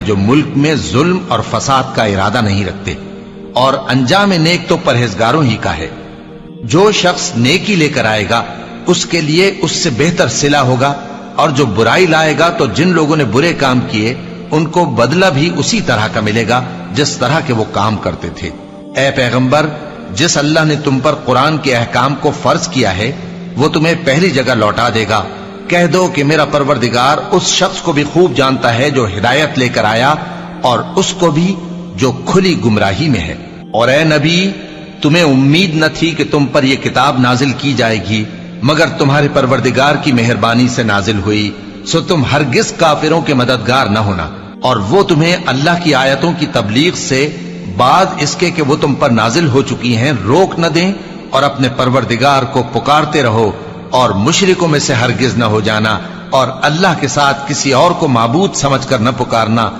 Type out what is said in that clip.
جو ملک میں ظلم اور فساد کا ارادہ نہیں رکھتے، اور انجام نیک تو پرہیزگاروں ہی کا ہے۔ جو شخص نیکی لے کر آئے گا اس کے لیے اس سے بہتر صلہ ہوگا، اور جو برائی لائے گا تو جن لوگوں نے برے کام کیے ان کو بدلہ بھی اسی طرح کا ملے گا جس طرح کے وہ کام کرتے تھے۔ اے پیغمبر، جس اللہ نے تم پر قرآن کے احکام کو فرض کیا ہے وہ تمہیں پہلی جگہ لوٹا دے گا۔ کہہ دو کہ میرا پروردگار اس شخص کو بھی خوب جانتا ہے جو ہدایت لے کر آیا، اور اس کو بھی جو کھلی گمراہی میں ہے۔ اور اے نبی، تمہیں امید نہ تھی کہ تم پر یہ کتاب نازل کی جائے گی مگر تمہارے پروردگار کی مہربانی سے نازل ہوئی، سو تم ہرگز کافروں کے مددگار نہ ہونا، اور وہ تمہیں اللہ کی آیتوں کی تبلیغ سے بعد اس کے کہ وہ تم پر نازل ہو چکی ہیں روک نہ دیں، اور اپنے پروردگار کو پکارتے رہو، اور مشرکوں میں سے ہرگز نہ ہو جانا، اور اللہ کے ساتھ کسی اور کو معبود سمجھ کر نہ پکارنا۔